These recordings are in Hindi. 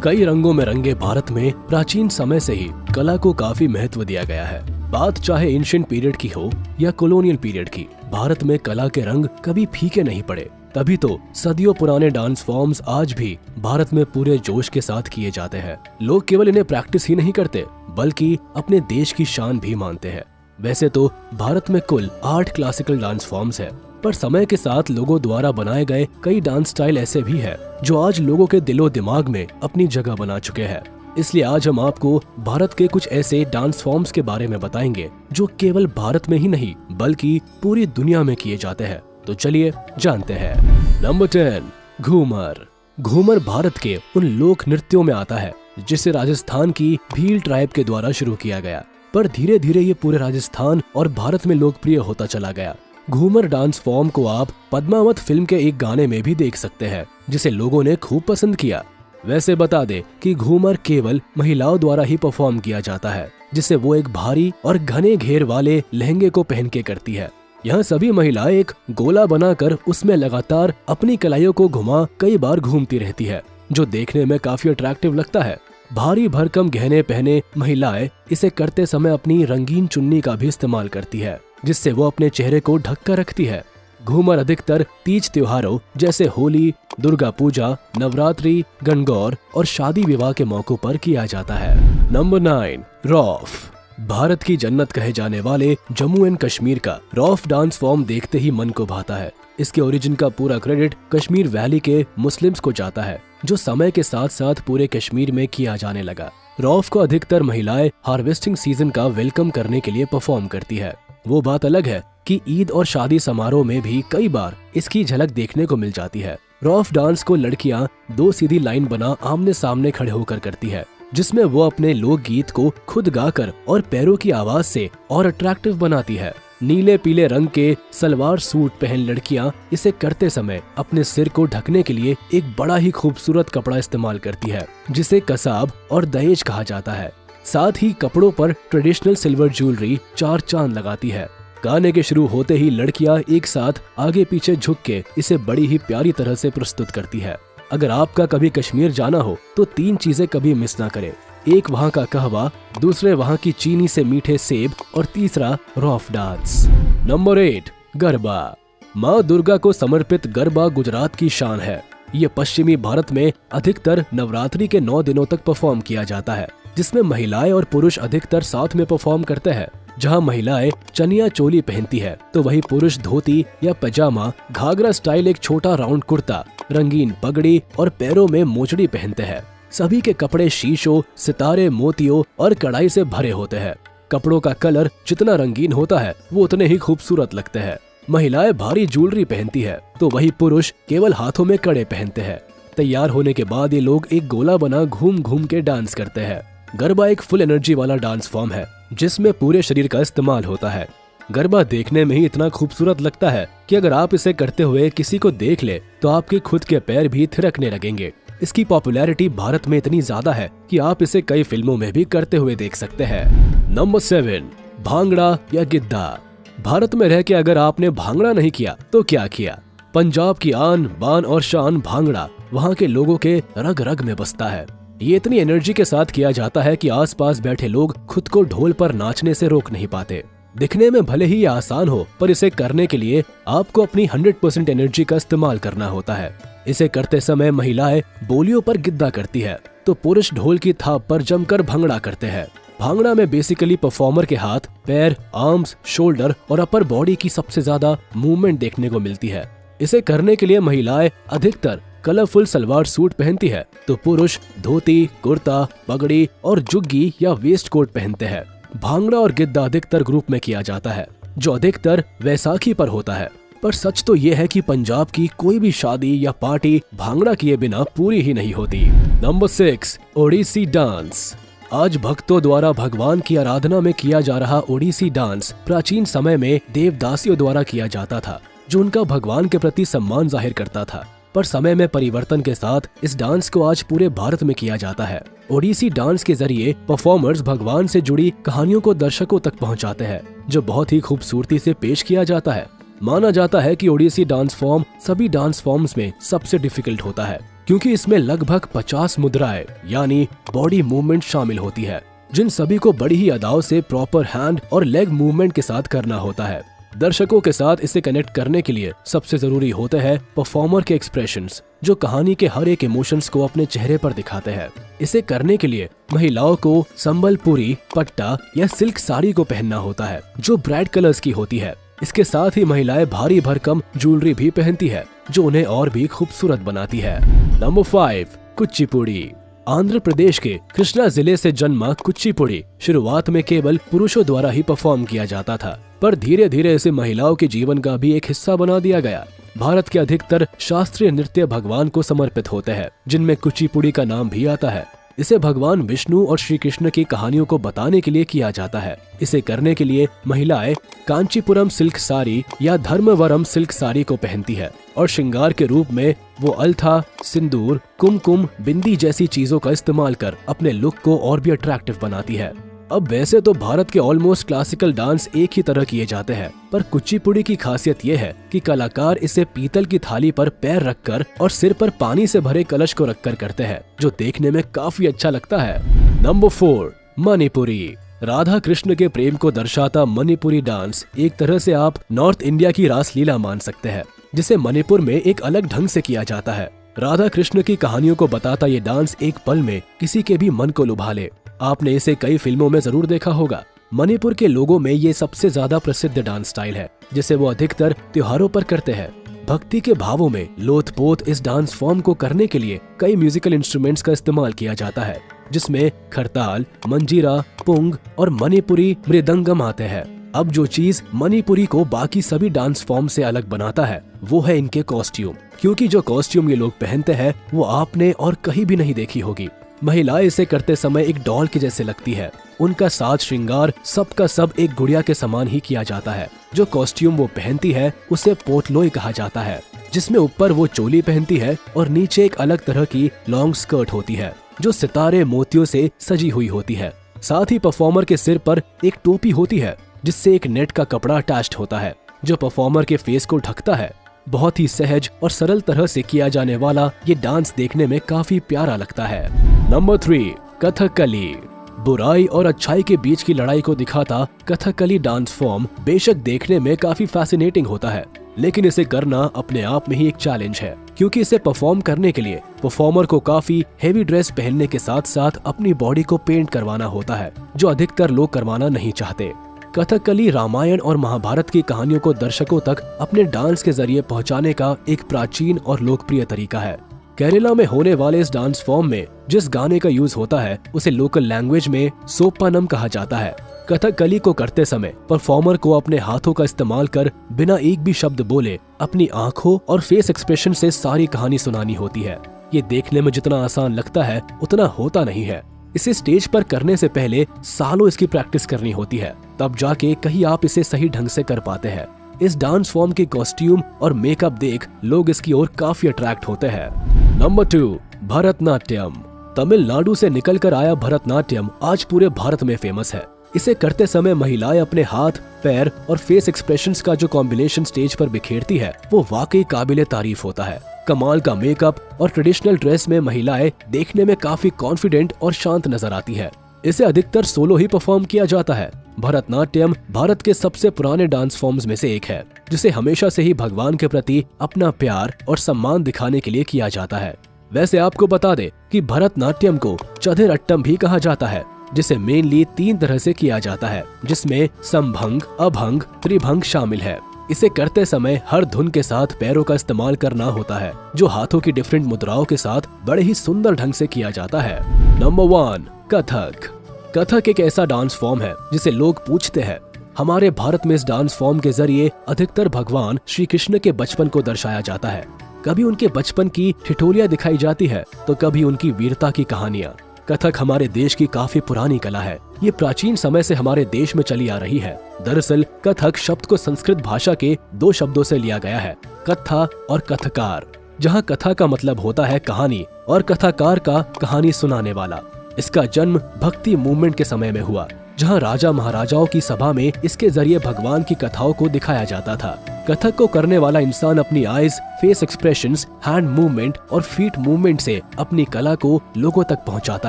कई रंगों में रंगे भारत में प्राचीन समय से ही कला को काफी महत्व दिया गया है। बात चाहे एंशिएंट पीरियड की हो या कॉलोनियल पीरियड की, भारत में कला के रंग कभी फीके नहीं पड़े। तभी तो सदियों पुराने डांस फॉर्म्स आज भी भारत में पूरे जोश के साथ किए जाते हैं। लोग केवल इन्हें प्रैक्टिस ही नहीं करते बल्कि अपने देश की शान भी मानते हैं। वैसे तो भारत में कुल 8 क्लासिकल डांस फॉर्म्स है, पर समय के साथ लोगों द्वारा बनाए गए कई डांस स्टाइल ऐसे भी है जो आज लोगों के दिलो दिमाग में अपनी जगह बना चुके हैं। इसलिए आज हम आपको भारत के कुछ ऐसे डांस फॉर्म्स के बारे में बताएंगे जो केवल भारत में ही नहीं बल्कि पूरी दुनिया में किए जाते हैं। तो चलिए जानते हैं। नंबर 10, घूमर। घूमर भारत के उन लोक नृत्यों में आता है जिसे राजस्थान की भील ट्राइब के द्वारा शुरू किया गया, पर धीरे धीरे ये पूरे राजस्थान और भारत में लोकप्रिय होता चला गया। घूमर डांस फॉर्म को आप पद्मावत फिल्म के एक गाने में भी देख सकते हैं जिसे लोगों ने खूब पसंद किया। वैसे बता दे कि घूमर केवल महिलाओं द्वारा ही परफॉर्म किया जाता है, जिसे वो एक भारी और घने घेर वाले लहंगे को पहन के करती है। यहाँ सभी महिलाएं एक गोला बनाकर उसमें लगातार अपनी कलाइयों को घुमा कई बार घूमती रहती है, जो देखने में काफी अट्रैक्टिव लगता है। भारी भरकम गहने पहने महिलाएं इसे करते समय अपनी रंगीन चुन्नी का भी इस्तेमाल करती है, जिससे वो अपने चेहरे को ढक कर रखती है। घूमर अधिकतर तीज त्योहारों जैसे होली, दुर्गा पूजा, नवरात्रि, गणगौर और शादी विवाह के मौकों पर किया जाता है। नंबर 9, रौफ। भारत की जन्नत कहे जाने वाले जम्मू एंड कश्मीर का रौफ डांस फॉर्म देखते ही मन को भाता है। इसके ओरिजिन का पूरा क्रेडिट कश्मीर वैली के मुस्लिम्स को जाता है, जो समय के साथ साथ पूरे कश्मीर में किया जाने लगा। रौफ को अधिकतर महिलाएं हार्वेस्टिंग सीजन का वेलकम करने के लिए परफॉर्म करती है। वो बात अलग है कि ईद और शादी समारोह में भी कई बार इसकी झलक देखने को मिल जाती है। रौफ डांस को लड़कियां 2 सीधी लाइन बना आमने सामने खड़े होकर करती है, जिसमें वो अपने लोकगीत को खुद गाकर और पैरों की आवाज से और अट्रैक्टिव बनाती है। नीले पीले रंग के सलवार सूट पहन लड़कियां इसे करते समय अपने सिर को ढकने के लिए एक बड़ा ही खूबसूरत कपड़ा इस्तेमाल करती है, जिसे कसाब और दहेज कहा जाता है। साथ ही कपड़ों पर ट्रेडिशनल सिल्वर ज्वेलरी 4 चांद लगाती है। गाने के शुरू होते ही लड़कियां एक साथ आगे पीछे झुक के इसे बड़ी ही प्यारी तरह से प्रस्तुत करती है। अगर आपका कभी कश्मीर जाना हो तो 3 चीजें कभी मिस ना करें। एक वहाँ का कहवा, दूसरे वहाँ की चीनी से मीठे सेब और तीसरा रौफ डांस। नंबर 8, गरबा। माँ दुर्गा को समर्पित गरबा गुजरात की शान है। ये पश्चिमी भारत में अधिकतर नवरात्रि के 9 दिनों तक परफॉर्म किया जाता है, जिसमें महिलाएं और पुरुष अधिकतर साथ में परफॉर्म करते हैं। जहां महिलाएं चनिया चोली पहनती है तो वही पुरुष धोती या पजामा, घाघरा स्टाइल एक छोटा राउंड कुर्ता, रंगीन पगड़ी और पैरों में मोचड़ी पहनते हैं। सभी के कपड़े शीशों, सितारे, मोतियों और कढ़ाई से भरे होते हैं। कपड़ों का कलर जितना रंगीन होता है वो उतने ही खूबसूरत लगते हैं। महिलाएं भारी ज्वेलरी पहनती है तो वही पुरुष केवल हाथों में कड़े पहनते हैं। तैयार होने के बाद ये लोग एक गोला बना घूम घूम के डांस करते हैं। गरबा एक फुल एनर्जी वाला डांस फॉर्म है जिसमें पूरे शरीर का इस्तेमाल होता है। गरबा देखने में ही इतना खूबसूरत लगता है कि अगर आप इसे करते हुए किसी को देख ले तो आपके खुद के पैर भी थिरकने लगेंगे। इसकी पॉपुलैरिटी भारत में इतनी ज्यादा है कि आप इसे कई फिल्मों में भी करते हुए देख सकते हैं। नंबर 7, भांगड़ा या गिद्दा। भारत में रह के अगर आपने भांगड़ा नहीं किया तो क्या किया। पंजाब की आन बान और शान भांगड़ा वहाँ के लोगों के रग रग में बसता है। ये इतनी एनर्जी के साथ किया जाता है कि आसपास बैठे लोग खुद को ढोल पर नाचने से रोक नहीं पाते। दिखने में भले ही ये आसान हो, पर इसे करने के लिए आपको अपनी 100% एनर्जी का इस्तेमाल करना होता है। इसे करते समय महिलाएं बोलियों पर गिद्दा करती है तो पुरुष ढोल की थाप पर जमकर भांगड़ा करते हैं। भांगड़ा में बेसिकली परफॉर्मर के हाथ, पैर, आर्म्स, शोल्डर और अपर बॉडी की सबसे ज्यादा मूवमेंट देखने को मिलती है। इसे करने के लिए महिलाएं अधिकतर कलरफुल सलवार सूट पहनती है तो पुरुष धोती, कुर्ता, पगड़ी और जुग्गी या वेस्ट कोट पहनते हैं। भांगड़ा और गिद्दा अधिकतर ग्रुप में किया जाता है, जो अधिकतर वैसाखी पर होता है। पर सच तो ये है कि पंजाब की कोई भी शादी या पार्टी भांगड़ा किए बिना पूरी ही नहीं होती। Number 6, Odissi dance. आज भक्तों द्वारा भगवान की आराधना में किया जा रहा ओडिसी डांस प्राचीन समय में देवदासियों द्वारा किया जाता था, जो उनका भगवान के प्रति सम्मान जाहिर करता था। पर समय में परिवर्तन के साथ इस डांस को आज पूरे भारत में किया जाता है। ओडिसी डांस के जरिए परफॉर्मर्स भगवान से जुड़ी कहानियों को दर्शकों तक पहुंचाते हैं, जो बहुत ही खूबसूरती से पेश किया जाता है। माना जाता है कि ओडिसी डांस फॉर्म सभी डांस फॉर्म्स में सबसे डिफिकल्ट होता है, क्योंकि इसमें लगभग 50 मुद्राएं यानी बॉडी मूवमेंट शामिल होती है, जिन सभी को बड़ी ही अदाओं से प्रॉपर हैंड और लेग मूवमेंट के साथ करना होता है। दर्शकों के साथ इसे कनेक्ट करने के लिए सबसे जरूरी होते हैं परफॉर्मर के एक्सप्रेशंस, जो कहानी के हर एक इमोशंस को अपने चेहरे पर दिखाते हैं। इसे करने के लिए महिलाओं को संबलपुरी, पट्टा या सिल्क साड़ी को पहनना होता है, जो ब्राइट कलर्स की होती है। इसके साथ ही महिलाएं भारी भरकम ज्वेलरी भी पहनती है, जो उन्हें और भी खूबसूरत बनाती है। नंबर 5, कुचिपुड़ी। आंध्र प्रदेश के कृष्णा जिले से जन्मा कुचिपुड़ी शुरुआत में केवल पुरुषों द्वारा ही परफॉर्म किया जाता था, पर धीरे धीरे इसे महिलाओं के जीवन का भी एक हिस्सा बना दिया गया। भारत के अधिकतर शास्त्रीय नृत्य भगवान को समर्पित होते हैं, जिनमें कुचिपुड़ी का नाम भी आता है। इसे भगवान विष्णु और श्री कृष्ण की कहानियों को बताने के लिए किया जाता है। इसे करने के लिए महिलाएं कांचीपुरम सिल्क साड़ी या धर्मवरम सिल्क साड़ी को पहनती है और श्रृंगार के रूप में वो अलथा, सिंदूर, कुमकुम, बिंदी जैसी चीजों का इस्तेमाल कर अपने लुक को और भी अट्रैक्टिव बनाती है। अब वैसे तो भारत के ऑलमोस्ट क्लासिकल डांस एक ही तरह किए जाते हैं, पर कुचिपुड़ी की खासियत ये है कि कलाकार इसे पीतल की थाली पर पैर रखकर और सिर पर पानी से भरे कलश को रखकर करते हैं, जो देखने में काफी अच्छा लगता है। नंबर 4, मणिपुरी। राधा कृष्ण के प्रेम को दर्शाता मणिपुरी डांस एक तरह से आप नॉर्थ इंडिया की रासलीला मान सकते हैं, जिसे मणिपुर में एक अलग ढंग से किया जाता है। राधा कृष्ण की कहानियों को बताता ये डांस एक पल में किसी के भी मन को लुभा ले। आपने इसे कई फिल्मों में जरूर देखा होगा। मणिपुर के लोगों में ये सबसे ज्यादा प्रसिद्ध डांस स्टाइल है, जिसे वो अधिकतर त्योहारों पर करते हैं। भक्ति के भावों में लोथपोथ इस डांस फॉर्म को करने के लिए कई म्यूजिकल इंस्ट्रूमेंट्स का इस्तेमाल किया जाता है, जिसमें खरताल, मंजीरा, पुंग और मणिपुरी मृदंगम आते हैं। अब जो चीज मणिपुरी को बाकी सभी डांस फॉर्म से अलग बनाता है वो है इनके कॉस्ट्यूम, क्योंकि जो कॉस्ट्यूम ये लोग पहनते हैं वो आपने और कहीं भी नहीं देखी होगी। महिलाएं इसे करते समय एक डॉल के जैसे लगती है। उनका साज श्रृंगार सबका सब एक गुड़िया के समान ही किया जाता है। जो कॉस्ट्यूम वो पहनती है उसे पोटलोई कहा जाता है, जिसमें ऊपर वो चोली पहनती है और नीचे एक अलग तरह की लॉन्ग स्कर्ट होती है, जो सितारे मोतियों से सजी हुई होती है। साथ ही परफॉर्मर के सिर पर एक टोपी होती है, जिससे एक नेट का कपड़ा अटैच्ड होता है, जो परफॉर्मर के फेस को ढकता है। बहुत ही सहज और सरल तरह से किया जाने वाला ये डांस देखने में काफी प्यारा लगता है। नंबर 3, कथकली। बुराई और अच्छाई के बीच की लड़ाई को दिखाता कथकली डांस फॉर्म बेशक देखने में काफी फैसिनेटिंग होता है, लेकिन इसे करना अपने आप में ही एक चैलेंज है, क्योंकि इसे परफॉर्म करने के लिए परफॉर्मर को काफी हेवी ड्रेस पहनने के साथ साथ अपनी बॉडी को पेंट करवाना होता है, जो अधिकतर लोग करवाना नहीं चाहते। कथकली रामायण और महाभारत की कहानियों को दर्शकों तक अपने डांस के जरिए पहुंचाने का एक प्राचीन और लोकप्रिय तरीका है। केरला में होने वाले इस डांस फॉर्म में जिस गाने का यूज होता है उसे लोकल लैंग्वेज में सोपानम कहा जाता है। कथकली को करते समय परफॉर्मर को अपने हाथों का इस्तेमाल कर बिना एक भी शब्द बोले अपनी आंखों और फेस एक्सप्रेशन से सारी कहानी सुनानी होती है। ये देखने में जितना आसान लगता है उतना होता नहीं है। इसे स्टेज पर करने से पहले सालों इसकी प्रैक्टिस करनी होती है, तब जाके कहीं आप इसे सही ढंग से कर पाते हैं। इस डांस फॉर्म के कॉस्ट्यूम और मेकअप देख लोग इसकी ओर काफी अट्रैक्ट होते हैं। नंबर 2, भरतनाट्यम। तमिलनाडु से निकलकर आया भरतनाट्यम आज पूरे भारत में फेमस है। इसे करते समय महिलाएं अपने हाथ, पैर और फेस एक्सप्रेशंस का जो कॉम्बिनेशन स्टेज पर बिखेरती है वो वाकई काबिले तारीफ होता है। कमाल का मेकअप और ट्रेडिशनल ड्रेस में महिलाएं देखने में काफी कॉन्फिडेंट और शांत नजर आती है। इसे अधिकतर सोलो ही परफॉर्म किया जाता है। भरतनाट्यम भारत के सबसे पुराने डांस फॉर्म्स में से एक है, जिसे हमेशा से ही भगवान के प्रति अपना प्यार और सम्मान दिखाने के लिए किया जाता है। वैसे आपको बता दे कि भरतनाट्यम को चधिरअट्टम भी कहा जाता है, जिसे मेनली 3 तरह से किया जाता है, जिसमें समभंग, अभंग, त्रिभंग शामिल है। इसे करते समय हर धुन के साथ पैरों का इस्तेमाल करना होता है, जो हाथों की डिफरेंट मुद्राओं के साथ बड़े ही सुंदर ढंग से किया जाता है। नंबर 1, कथक। कथक एक ऐसा डांस फॉर्म है जिसे लोग पूछते हैं। हमारे भारत में इस डांस फॉर्म के जरिए अधिकतर भगवान श्री कृष्ण के बचपन को दर्शाया जाता है। कभी उनके बचपन की ठिठोलियां दिखाई जाती है तो कभी उनकी वीरता की कहानियां। कथक हमारे देश की काफी पुरानी कला है। ये प्राचीन समय से हमारे देश में चली आ रही है। दरअसल कथक शब्द को संस्कृत भाषा के 2 शब्दों से लिया गया है, कथा और कथकार, जहाँ कथा का मतलब होता है कहानी और कथाकार का कहानी सुनाने वाला। इसका जन्म भक्ति मूवमेंट के समय में हुआ, जहां राजा महाराजाओं की सभा में इसके जरिए भगवान की कथाओं को दिखाया जाता था। कथक को करने वाला इंसान अपनी eyes, face expressions, hand movement और फीट मूवमेंट से अपनी कला को लोगों तक पहुंचाता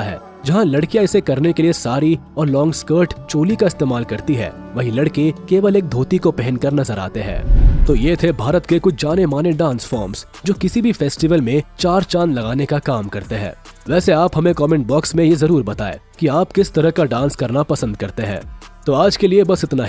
है। जहां लड़कियां इसे करने के लिए साड़ी और लॉन्ग स्कर्ट, चोली का इस्तेमाल करती है, वहीं लड़के केवल एक धोती को पहनकर नजर आते हैं। तो ये थे भारत के कुछ जाने माने डांस फॉर्म्स जो किसी भी फेस्टिवल में चार चांद लगाने का काम करते हैं। वैसे आप हमें कमेंट बॉक्स में ये जरूर बताएं कि आप किस तरह का डांस करना पसंद करते हैं। तो आज के लिए बस इतना ही।